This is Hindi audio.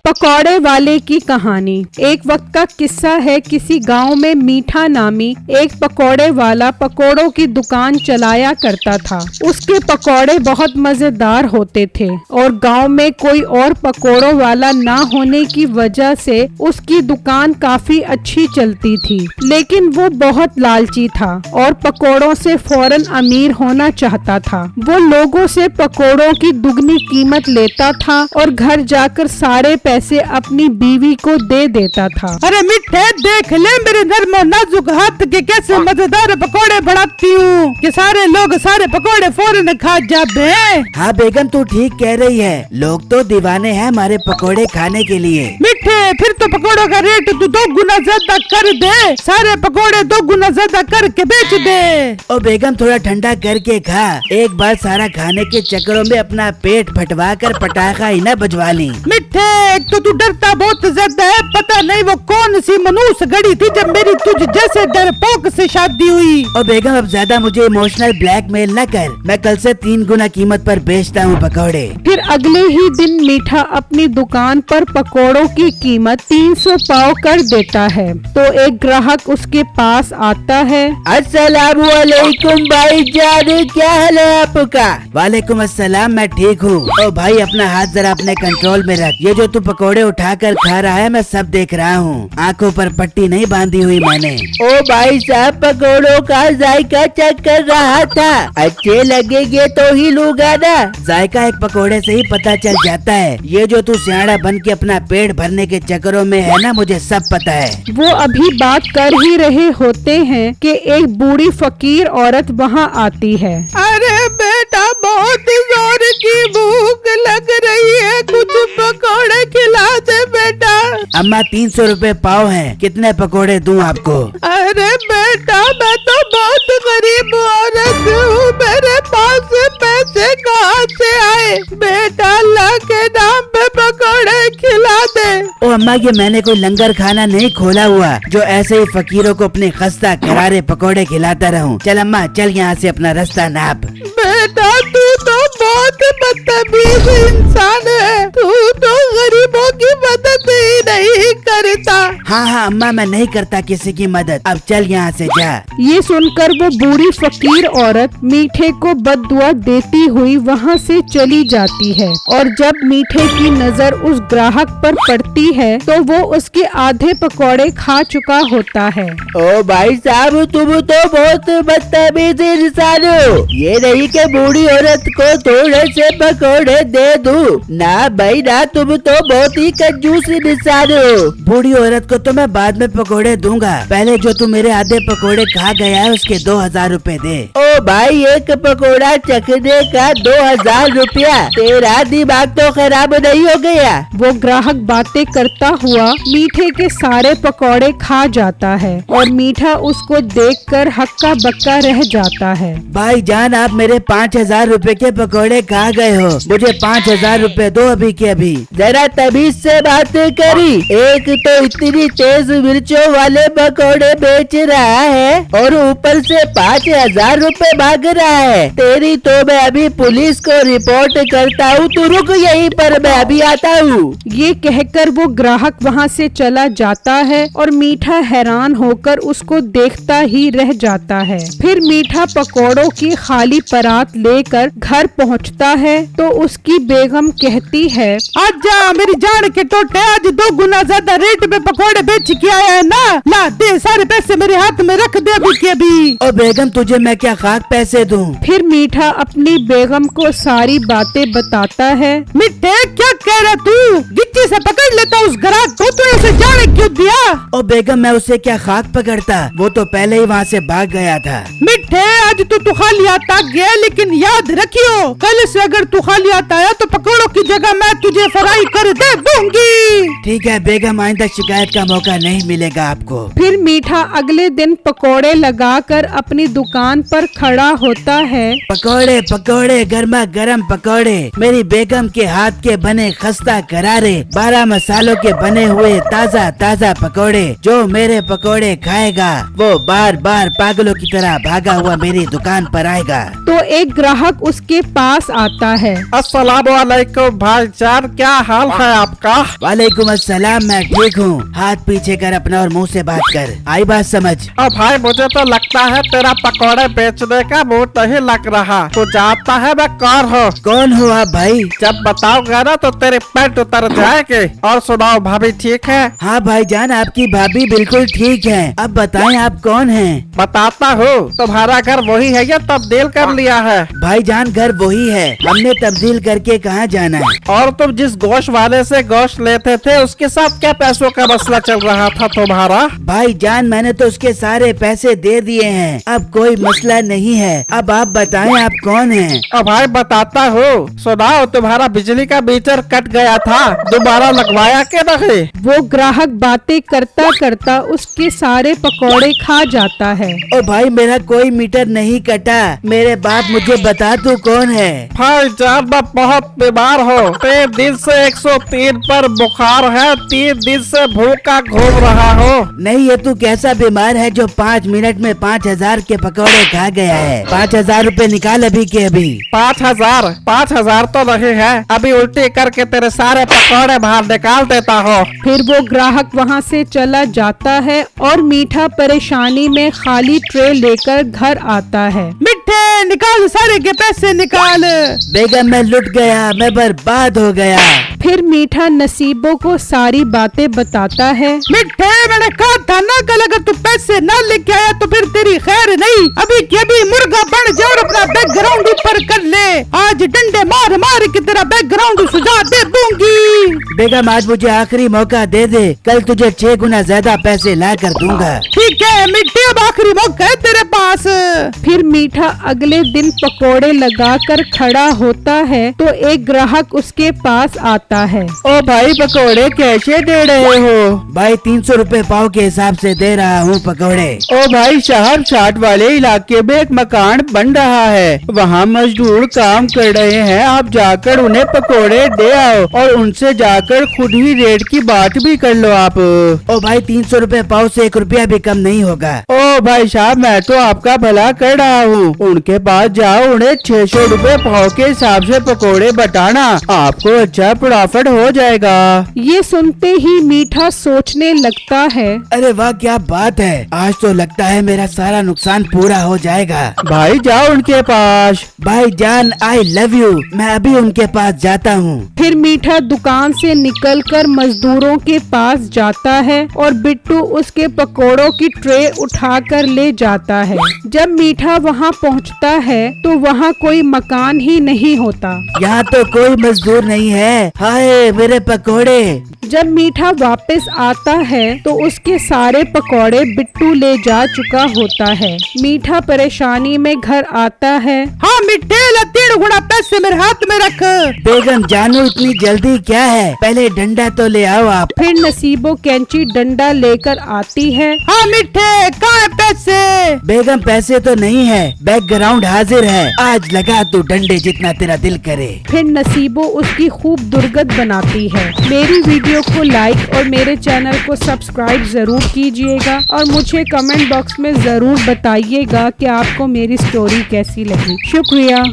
पकौड़े वाले की कहानी। एक वक्त का किस्सा है। किसी गांव में मीठा नामी एक पकौड़े वाला पकौड़ों की दुकान चलाया करता था। उसके पकौड़े बहुत मजेदार होते थे और गांव में कोई और पकौड़ों वाला ना होने की वजह से उसकी दुकान काफी अच्छी चलती थी। लेकिन वो बहुत लालची था और पकौड़ों से फौरन अमीर होना चाहता था। वो लोगों से पकौड़ों की दुगनी कीमत लेता था और घर जाकर सारे पैसे अपनी बीवी को दे देता था। अरे मिठे, देख ले मेरे नर्म और नाजुक हाथ के कैसे मजेदार पकौड़े बनाती हूँ कि सारे लोग सारे पकौड़े फौरन खा जाते हैं। हाँ बेगम, तू ठीक कह रही है। लोग तो दीवाने हैं हमारे पकौड़े खाने के लिए। मिठे, फिर तो पकौड़ों का रेट तू 2 गुना ज्यादा कर दे। सारे पकौड़े 2 गुना ज्यादा करके बेच दे। ओ बेगम, थोड़ा ठंडा करके खा। एक बार सारा खाने के चक्करों में अपना पेट फटवा कर पटाखा ही न बजवा ली। मिठे, एक तो तू डरता बहुत ज्यादा है। पता नहीं वो कौन सी मनुष्य घड़ी थी जब मेरी तुझ जैसे डरपोक से शादी हुई। और बेगम, अब ज्यादा मुझे इमोशनल ब्लैकमेल न कर। मैं कल से 3 गुना कीमत पर बेचता हूँ पकौड़े। फिर अगले ही दिन मीठा अपनी दुकान पर पकौड़ों की कीमत 300 पाव कर देता है। तो एक ग्राहक उसके पास आता है। अस्सलामुअलैकुम भाईजान, क्या हाल है आपका? वालेकुम अस्सलाम, मैं ठीक हूँ। ओ भाई, अपना हाथ जरा अपने कंट्रोल में रख। ये जो तू पकौड़े उठाकर खा रहा है मैं सब देख रहा हूँ। आंखों पर पट्टी नहीं बांधी हुई मैंने। ओ भाई साहब, पकौड़ों का जायका चेक कर रहा था। अच्छे लगेंगे तो ही लूंगा ना। जायका एक पकौड़े से ही पता चल जाता है। ये जो तू सियाड़ा बन के अपना पेट भरने के चक्करों में है ना, मुझे सब पता है। वो अभी बात कर ही रहे होते हैं कि एक बूढ़ी फकीर औरत वहाँ आती है। अरे बेटा, बहुत जोर की भूख लग रही है, कुछ पकौड़े खिला दे बेटा। अम्मा, 300 रुपए पाव हैं। कितने पकौड़े दूं आपको? अरे बेटा, मैं तो बहुत गरीब औरत हूँ, मेरे पास पैसे कहाँ से आए? बेटा, अल्लाह के नाम पे पकौड़े खिला दे। ओ अम्मा, ये मैंने कोई लंगर खाना नहीं खोला हुआ जो ऐसे ही फकीरों को अपने खस्ता करारे पकौड़े खिलाता रहूं। चल अम्मा, चल यहाँ से अपना रास्ता नाप। बेटा, तू तो बहुत बदतमीज इंसान है। तू तो गरीबों की मदद ही नहीं करता। हाँ हाँ अम्मा, मैं नहीं करता किसी की मदद। अब चल यहाँ से जा। ये सुनकर वो बूढ़ी फकीर औरत मीठे को बद्दुआ देती हुई वहाँ से चली जाती है। और जब मीठे की नजर उस ग्राहक पर पड़ती है तो वो उसके आधे पकौड़े खा चुका होता है। ओ भाई साहब, तुम तो बहुत बदतमीज इंसान हो। ये नहीं कि बूढ़ी औरत को थोड़े से पकौड़े दे दूं। ना भाई ना, तुम तो बहुत ही कंजूस इंसान हो। बूढ़ी औरत को तो मैं बाद में पकौड़े दूंगा। पहले जो तू मेरे आधे पकौड़े खा गया है उसके 2000 रुपए दे। ओ भाई, एक पकौड़ा चखने का 2000 रुपया? तेरा दिमाग तो खराब नहीं हो गया? वो ग्राहक बातें करता हुआ मीठे के सारे पकौड़े खा जाता है और मीठा उसको देखकर हक्का बक्का रह जाता है। भाई जान, आप मेरे 5000 रुपए के पकौड़े खा गए हो। मुझे 5000 रुपए दो अभी के अभी। जरा तमीज से बात करी। एक तो इतनी तेज मिर्चों वाले पकौड़े बेच रहा है और ऊपर से 5000 रुपए मांग रहा है। तेरी तो मैं अभी पुलिस को रिपोर्ट करता हूँ। तू रुक यहीं पर, मैं अभी आता हूँ। ये कहकर वो ग्राहक वहाँ से चला जाता है और मीठा हैरान होकर उसको देखता ही रह जाता है। फिर मीठा पकौड़ों की खाली परात लेकर घर पहुँचता है तो उसकी बेगम कहती है, आजा मेरी जान के टोटे, आज 2 गुना ज्यादा रेट में पकौड़े बेच के आया है ना। ला दे, सारे पैसे मेरे हाथ में रख दे अभी के अभी। ओ बेगम, तुझे मैं क्या खाक पैसे दूं? फिर मीठा अपनी बेगम को सारी बातें बताता है। मिठे, क्या कह रहा तू? गिच्ची से पकड़ लेता उस ग्राहक को, तू ऐसे जाने क्यों दिया? ओ बेगम, मैं उसे क्या खाक पकड़ता? वो तो पहले ही वहाँ से भाग गया था। मिठे, आज तू खाली आता गया, लेकिन याद रखियो कल से अगर तू खाली आता है तो पकौड़ों की जगह मैं तुझे फ्राई कर दे दूंगी। ठीक है बेगम, आइंदा शिकायत का मौका नहीं मिलेगा आपको। फिर मीठा अगले दिन पकौड़े लगाकर अपनी दुकान पर खड़ा होता है। पकौड़े पकौड़े, गर्मा गर्म पकौड़े, मेरी बेगम के हाथ के बने खस्ता करारे 12 मसालों के बने हुए ताज़ा ताज़ा पकौड़े। जो मेरे पकौड़े खाएगा वो बार बार पागलों की तरह भागा हुआ मेरी दुकान पर आएगा। तो एक ग्राहक उसके पास आता है। अस्सलामुअलैकुम वालेकुम भाईजान, क्या हाल है आपका? वालेकुम अस्सलाम, मैं ठीक हूँ। हाथ पीछे कर अपना और मुंह से बात कर। आई बात समझ? भाई मुझे तो लगता है तेरा पकौड़े बेचने का मुंह नहीं लग रहा। तू जानता है मैं कौन हूँ? कौन हो आप भाई? जब बताऊंगा ना तो तेरे पेट उतर जाएंगे। और सुनाओ, भाभी ठीक है? हाँ भाईजान, आपकी भाभी बिल्कुल ठीक है। अब बताएं आप कौन हैं? बताता हूँ। तुम्हारा घर वही है या तब्दील कर लिया है? भाईजान घर वही है, हमने तब्दील करके कहाँ जाना है। और तुम जिस गोश्त वाले से गोश्त लेते थे उसके साथ क्या पैसों का मसला चल रहा था तुम्हारा? भाईजान मैंने तो उसके सारे पैसे दे दिए हैं, अब कोई मसला नहीं है। अब आप बताएं आप कौन हैं? अब भाई बताता हूँ। सुनाओ, तुम्हारा बिजली का मीटर कट गया था, दोबारा लगवाया के नहीं? वो ग्राहक बातें करता करता उसके सारे पकौड़े खा जाता है। ओ भाई मेरा कोई मीटर नहीं कटा, मेरे बाप मुझे बता तू कौन है? भाईजान मैं बहुत बीमार हूँ। 3 दिन से 103 पर बुखार है, 3 दिन से भूखा घूम रहा हूँ। नहीं, ये तू कैसा बीमार है जो 5 मिनट में 5000 के पकौड़े खा गया है? 5000 रूपए निकाल अभी के अभी। 5,000 तो नहीं है, अभी उल्टी करके तेरे सारे पकौड़े बाहर निकाल देता हूँ। फिर वो ग्राहक वहाँ से चला जाता है और मीठा परेशानी में खाली ट्रे लेकर घर आता है। मिठे निकाल, सारे के पैसे निकाल। बेगम मैं लुट गया, मैं बर्बाद हो गया। फिर मीठा नसीबों को सारी बातें बताता है। मिठे मैंने कहा था ना, कल अगर तू पैसे न लेके आया तो फिर तेरी खैर नहीं। अभी के अभी मुर्गा बन जा और अपना बैकग्राउंड ऊपर कर ले। आज डंडे मार मार के तेरा बैकग्राउंड सुझा दे दूंगी। बेगम आज मुझे आखिरी मौका दे दे, कल तुझे 6 गुना ज्यादा पैसे ला कर दूंगा। ठीक है मिठे, अब आखिरी मौका है तेरे पास। फिर मीठा अगले दिन पकोड़े लगाकर खड़ा होता है तो एक ग्राहक उसके पास आता है। ओ भाई पकोड़े कैसे दे रहे हो? भाई 300 रूपए पाव के हिसाब से दे रहा हूँ पकोड़े। ओ भाई साहब, 60 वाले इलाके में एक मकान बन रहा है, वहाँ मजदूर काम कर रहे हैं, आप जाकर उन्हें पकोड़े दे आओ और उनसे जाकर खुद ही रेट की बात भी कर लो आप। ओ भाई 300 रूपए पाव से 1 रुपया भी कम नहीं होगा। ओ भाई साहब, मैं तो आपका भला कर रहा हूँ, उनके पास जाओ, उन्हें 600 रूपए पाव के हिसाब से पकोड़े बताना, आपको अच्छा प्रॉफिट हो जाएगा। ये सुनते ही मीठा सोचने लगता है, अरे वाह क्या बात है, आज तो लगता है मेरा सारा नुकसान पूरा हो जाएगा। भाई जाओ उनके पास। भाई जान आई लव यू, मैं अभी उनके पास जाता हूँ। फिर मीठा दुकान से निकलकर मजदूरों के पास जाता है और बिट्टू उसके पकोड़ों की ट्रे उठाकर ले जाता है। जब मीठा वहाँ पहुँचता है तो वहाँ कोई मकान ही नहीं होता। यहाँ तो कोई मजदूर नहीं है, हाय मेरे पकोड़े। जब मीठा वापस आता है तो उसके सारे पकोड़े बिट्टू ले जा चुका होता है। मीठा परेशानी में घर आता है। हाँ मिठे, 3 गुना पैसे मेरे हाथ में रख। बेगम जानू इतनी जल्दी क्या है, पहले डंडा तो ले आओ आप। फिर नसीबो कैंची डंडा लेकर आती है। हाँ मिठे, कहाँ है पैसे? बेगम पैसे तो नहीं है, बैकग्राउंड हाजिर है, आज लगा तू डंडे जितना तेरा दिल करे। फिर नसीबो उसकी खूब दुर्गत बनाती है। मेरी वीडियो को लाइक और मेरे चैनल को सब्सक्राइब जरूर कीजिएगा और मुझे कमेंट बॉक्स में जरूर बताइएगा कि आपको मेरी स्टोरी कैसी लगी। शुक्रिया।